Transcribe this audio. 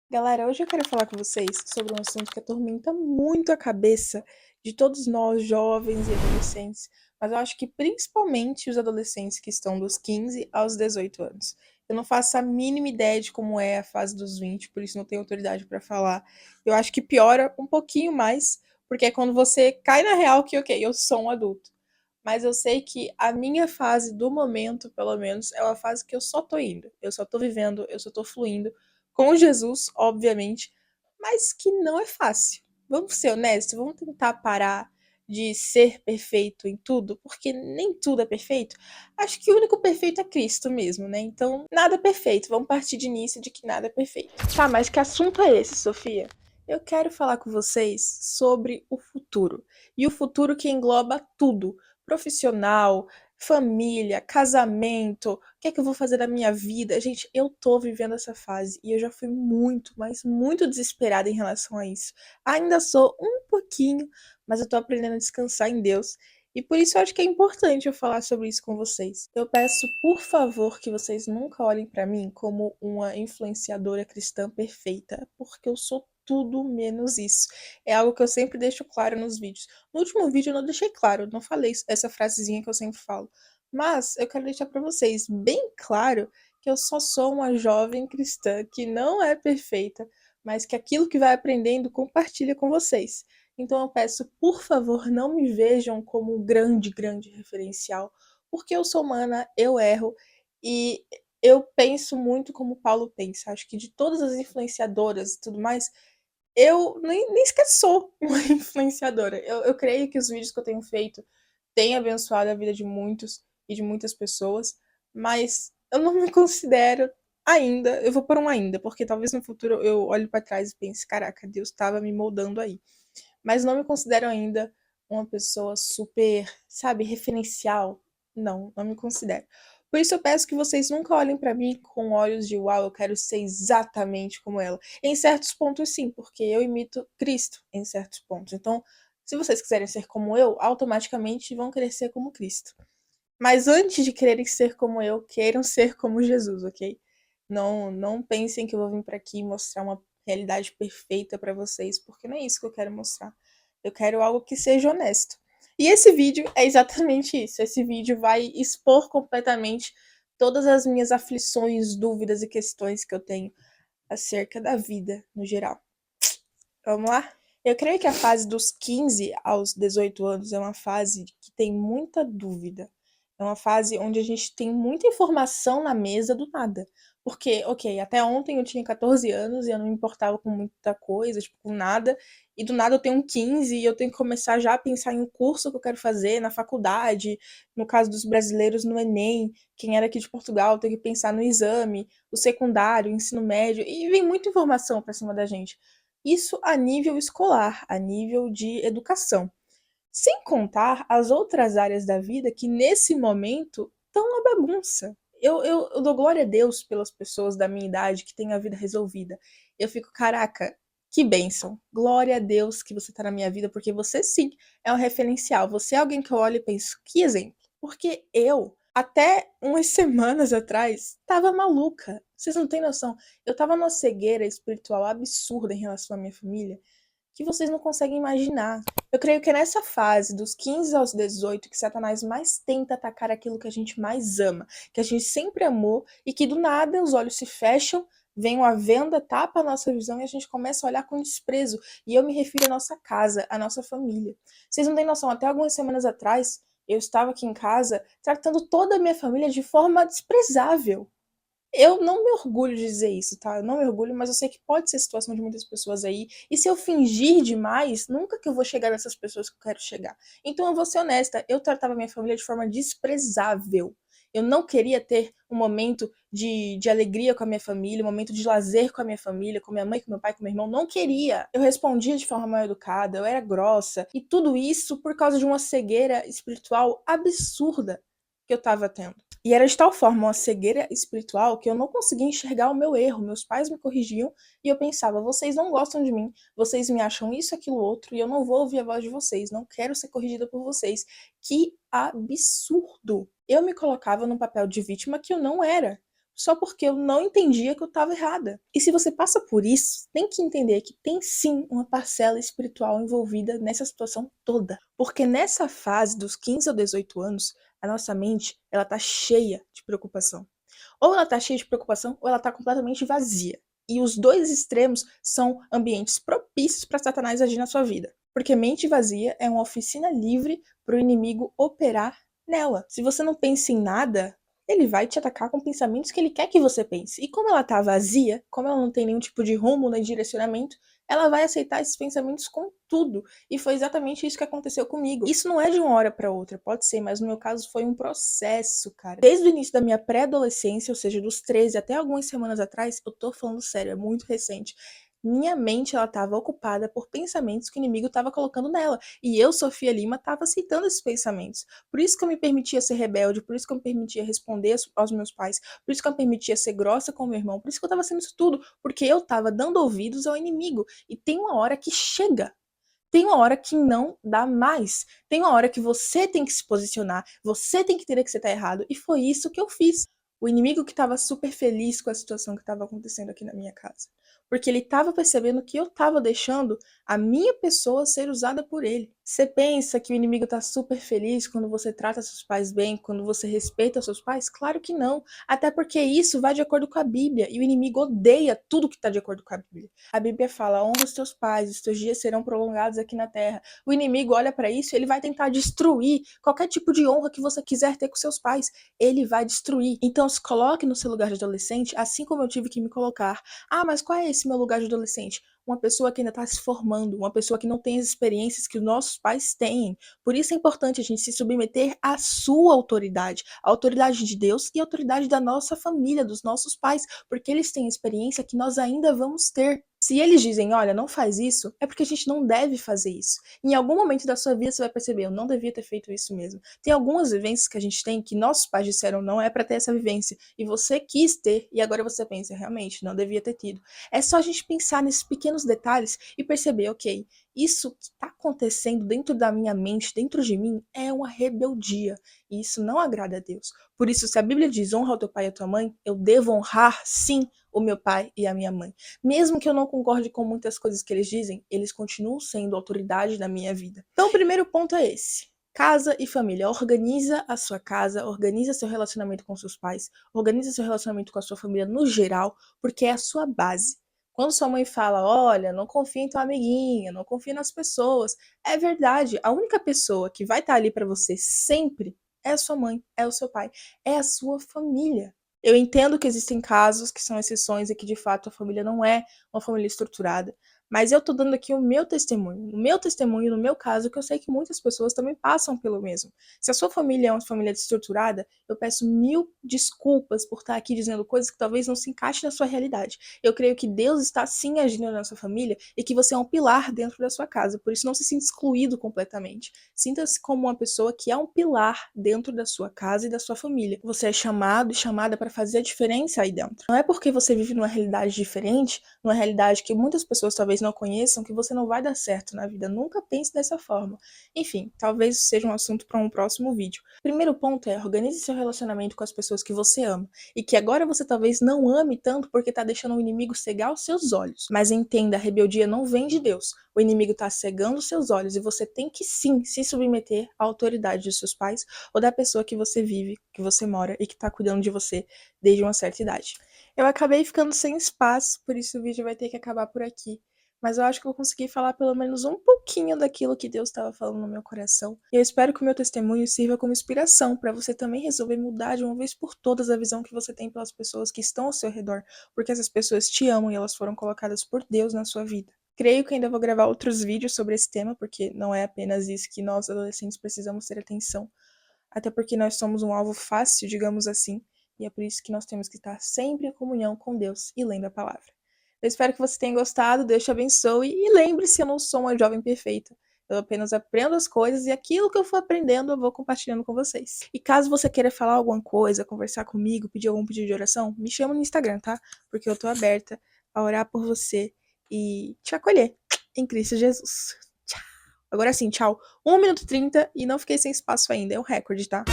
Galera, hoje eu quero falar com vocês sobre um assunto que atormenta muito a cabeça de todos nós, jovens e adolescentes, mas eu acho que principalmente os adolescentes que estão dos 15 aos 18 anos. Eu não faço a mínima ideia de como é a fase dos 20, por isso não tenho autoridade para falar. Eu acho que piora um pouquinho mais, porque é quando você cai na real que, ok, eu sou um adulto. Mas eu sei que a minha fase do momento, pelo menos, é uma fase que eu só tô indo. Eu só tô vivendo, eu só tô fluindo. Com Jesus, obviamente, mas que não é fácil. Vamos ser honestos, vamos tentar parar de ser perfeito em tudo, porque nem tudo é perfeito. Acho que o único perfeito é Cristo mesmo, né? Então, nada é perfeito. Vamos partir de início de que nada é perfeito. Tá, mas que assunto é esse, Sofia? Eu quero falar com vocês sobre o futuro. E o futuro que engloba tudo: profissional, família, casamento, o que é que eu vou fazer da minha vida? Gente, eu tô vivendo essa fase e eu já fui muito, mas muito desesperada em relação a isso. Ainda sou um pouquinho, mas eu tô aprendendo a descansar em Deus. E por isso eu acho que é importante eu falar sobre isso com vocês. Eu peço, por favor, que vocês nunca olhem pra mim como uma influenciadora cristã perfeita, porque eu sou tudo menos isso. É algo que eu sempre deixo claro nos vídeos. No último vídeo eu não deixei claro, eu não falei essa frasezinha que eu sempre falo. Mas eu quero deixar para vocês bem claro que eu só sou uma jovem cristã que não é perfeita, mas que aquilo que vai aprendendo compartilha com vocês. Então eu peço, por favor, não me vejam como um grande, grande referencial, porque eu sou humana, eu erro e eu penso muito como Paulo pensa. Acho que de todas as influenciadoras e tudo mais, eu nem sequer sou uma influenciadora. Eu creio que os vídeos que eu tenho feito têm abençoado a vida de muitos e de muitas pessoas, mas eu não me considero ainda, eu vou por um ainda, porque talvez no futuro eu olhe para trás e pense, caraca, Deus estava me moldando aí. Mas não me considero ainda uma pessoa super, sabe, referencial. Não, não me considero. Por isso eu peço que vocês nunca olhem pra mim com olhos de uau, eu quero ser exatamente como ela. Em certos pontos sim, porque eu imito Cristo em certos pontos. Então, se vocês quiserem ser como eu, automaticamente vão querer ser como Cristo. Mas antes de quererem ser como eu, queiram ser como Jesus, ok? Não pensem que eu vou vir para aqui mostrar uma realidade perfeita para vocês, porque não é isso que eu quero mostrar. Eu quero algo que seja honesto. E esse vídeo é exatamente isso. Esse vídeo vai expor completamente todas as minhas aflições, dúvidas e questões que eu tenho acerca da vida no geral. Vamos lá? Eu creio que a fase dos 15 aos 18 anos é uma fase que tem muita dúvida. É uma fase onde a gente tem muita informação na mesa do nada. Porque, ok, até ontem eu tinha 14 anos e eu não me importava com muita coisa, tipo, com nada. E do nada eu tenho 15 e eu tenho que começar já a pensar em um curso que eu quero fazer na faculdade. No caso dos brasileiros, no Enem. Quem era aqui de Portugal tem que pensar no exame, o secundário, o ensino médio. E vem muita informação pra cima da gente. Isso a nível escolar, a nível de educação. Sem contar as outras áreas da vida que, nesse momento, estão uma bagunça. Eu dou glória a Deus pelas pessoas da minha idade que têm a vida resolvida. Eu fico, caraca, que bênção. Glória a Deus que você tá na minha vida, porque você sim é um referencial. Você é alguém que eu olho e penso, que exemplo. Porque eu, até umas semanas atrás, tava maluca. Vocês não têm noção. Eu tava numa cegueira espiritual absurda em relação à minha família que vocês não conseguem imaginar. Eu creio que é nessa fase, dos 15 aos 18, que Satanás mais tenta atacar aquilo que a gente mais ama, que a gente sempre amou e que do nada os olhos se fecham, vem uma venda, tapa a nossa visão e a gente começa a olhar com desprezo. E eu me refiro à nossa casa, à nossa família. Vocês não têm noção, até algumas semanas atrás, eu estava aqui em casa tratando toda a minha família de forma desprezável. Eu não me orgulho de dizer isso, tá? Eu não me orgulho, mas eu sei que pode ser a situação de muitas pessoas aí. E se eu fingir demais, nunca que eu vou chegar nessas pessoas que eu quero chegar. Então eu vou ser honesta, eu tratava minha família de forma desprezável. Eu não queria ter um momento de alegria com a minha família, um momento de lazer com a minha família, com minha mãe, com meu pai, com meu irmão. Não queria. Eu respondia de forma mal educada, eu era grossa. E tudo isso por causa de uma cegueira espiritual absurda que eu tava tendo. E era de tal forma uma cegueira espiritual que eu não conseguia enxergar o meu erro. Meus pais me corrigiam e eu pensava, vocês não gostam de mim, vocês me acham isso, aquilo, outro, e eu não vou ouvir a voz de vocês, não quero ser corrigida por vocês. Que absurdo! Eu me colocava num papel de vítima que eu não era. só porque eu não entendia que eu estava errada. E se você passa por isso, tem que entender que tem sim uma parcela espiritual envolvida nessa situação toda. Porque nessa fase dos 15 aos 18 anos, a nossa mente, ela tá cheia de preocupação. Ou ela tá cheia de preocupação, ou ela tá completamente vazia. E os dois extremos são ambientes propícios para Satanás agir na sua vida. Porque mente vazia é uma oficina livre para o inimigo operar nela. Se você não pensa em nada, ele vai te atacar com pensamentos que ele quer que você pense. E como ela tá vazia, como ela não tem nenhum tipo de rumo nem direcionamento, ela vai aceitar esses pensamentos com tudo. E foi exatamente isso que aconteceu comigo. Isso não é de uma hora para outra, pode ser, mas no meu caso foi um processo, cara. Desde o início da minha pré-adolescência, ou seja, dos 13 até algumas semanas atrás, eu tô falando sério, é muito recente. Minha mente, ela estava ocupada por pensamentos que o inimigo estava colocando nela. E eu, Sofia Lima, estava aceitando esses pensamentos. Por isso que eu me permitia ser rebelde, por isso que eu me permitia responder aos meus pais, por isso que eu me permitia ser grossa com meu irmão, por isso que eu estava sendo isso tudo, porque eu estava dando ouvidos ao inimigo. E tem uma hora que chega. Tem uma hora que não dá mais. Tem uma hora que você tem que se posicionar, você tem que entender que você está errado. E foi isso que eu fiz. O inimigo que estava super feliz com a situação que estava acontecendo aqui na minha casa. Porque ele estava percebendo que eu estava deixando a minha pessoa ser usada por ele. Você pensa que o inimigo está super feliz quando você trata seus pais bem, quando você respeita seus pais? Claro que não. Até porque isso vai de acordo com a Bíblia. E o inimigo odeia tudo que está de acordo com a Bíblia. A Bíblia fala: honra os teus pais, os teus dias serão prolongados aqui na terra. O inimigo olha para isso e ele vai tentar destruir qualquer tipo de honra que você quiser ter com seus pais. Ele vai destruir. Então se coloque no seu lugar de adolescente, assim como eu tive que me colocar. Ah, mas qual é esse meu lugar de adolescente? Uma pessoa que ainda está se formando, uma pessoa que não tem as experiências que os nossos pais têm. Por isso é importante a gente se submeter à sua autoridade, a autoridade de Deus e a autoridade da nossa família, dos nossos pais, porque eles têm experiência que nós ainda vamos ter. Se eles dizem, olha, não faz isso, é porque a gente não deve fazer isso. Em algum momento da sua vida você vai perceber, eu não devia ter feito isso mesmo. Tem algumas vivências que a gente tem que nossos pais disseram não é para ter essa vivência, e você quis ter, e agora você pensa, realmente, não devia ter tido. É só a gente pensar nesses pequenos detalhes e perceber, ok, isso que está acontecendo dentro da minha mente, dentro de mim, é uma rebeldia. E isso não agrada a Deus. Por isso, se a Bíblia diz honra ao teu pai e à tua mãe, eu devo honrar, sim, o meu pai e a minha mãe. Mesmo que eu não concorde com muitas coisas que eles dizem, eles continuam sendo autoridade na minha vida. Então, o primeiro ponto é esse. Casa e família. Organiza a sua casa, organiza seu relacionamento com seus pais, organiza seu relacionamento com a sua família no geral, porque é a sua base. Quando sua mãe fala, olha, não confia em tua amiguinha, não confia nas pessoas, é verdade. A única pessoa que vai estar ali para você sempre é a sua mãe, é o seu pai, é a sua família. Eu entendo que existem casos que são exceções e que de fato a família não é uma família estruturada, mas eu tô dando aqui o meu testemunho. No meu testemunho, no meu caso, que eu sei que muitas pessoas também passam pelo mesmo. Se a sua família é uma família desestruturada, eu peço mil desculpas por estar aqui dizendo coisas que talvez não se encaixem na sua realidade. Eu creio que Deus está sim agindo na sua família e que você é um pilar dentro da sua casa, por isso não se sinta excluído completamente. Sinta-se como uma pessoa que é um pilar dentro da sua casa e da sua família. Você é chamado e chamada para fazer a diferença aí dentro. Não é porque você vive numa realidade diferente, numa realidade que muitas pessoas talvez não conheçam, que você não vai dar certo na vida. Nunca pense dessa forma. Enfim, talvez isso seja um assunto para um próximo vídeo. Primeiro ponto é: organize seu relacionamento com as pessoas que você ama e que agora você talvez não ame tanto porque está deixando o inimigo cegar os seus olhos. Mas entenda, a rebeldia não vem de Deus. O inimigo está cegando os seus olhos e você tem que sim se submeter à autoridade de seus pais ou da pessoa que você vive, que você mora e que está cuidando de você desde uma certa idade. Eu acabei ficando sem espaço, por isso o vídeo vai ter que acabar por aqui. Mas eu acho que eu vou conseguir falar pelo menos um pouquinho daquilo que Deus estava falando no meu coração. E eu espero que o meu testemunho sirva como inspiração para você também resolver mudar de uma vez por todas a visão que você tem pelas pessoas que estão ao seu redor, porque essas pessoas te amam e elas foram colocadas por Deus na sua vida. Creio que ainda vou gravar outros vídeos sobre esse tema, porque não é apenas isso que nós adolescentes precisamos ter atenção, até porque nós somos um alvo fácil, digamos assim, e é por isso que nós temos que estar sempre em comunhão com Deus e lendo a palavra. Eu espero que você tenha gostado, Deus te abençoe e lembre-se, eu não sou uma jovem perfeita. Eu apenas aprendo as coisas e aquilo que eu for aprendendo eu vou compartilhando com vocês. E caso você queira falar alguma coisa, conversar comigo, pedir algum pedido de oração, me chama no Instagram, tá? Porque eu tô aberta a orar por você e te acolher em Cristo Jesus. Tchau. Agora sim, tchau. 1 minuto e 30 e não fiquei sem espaço ainda, é um recorde, tá?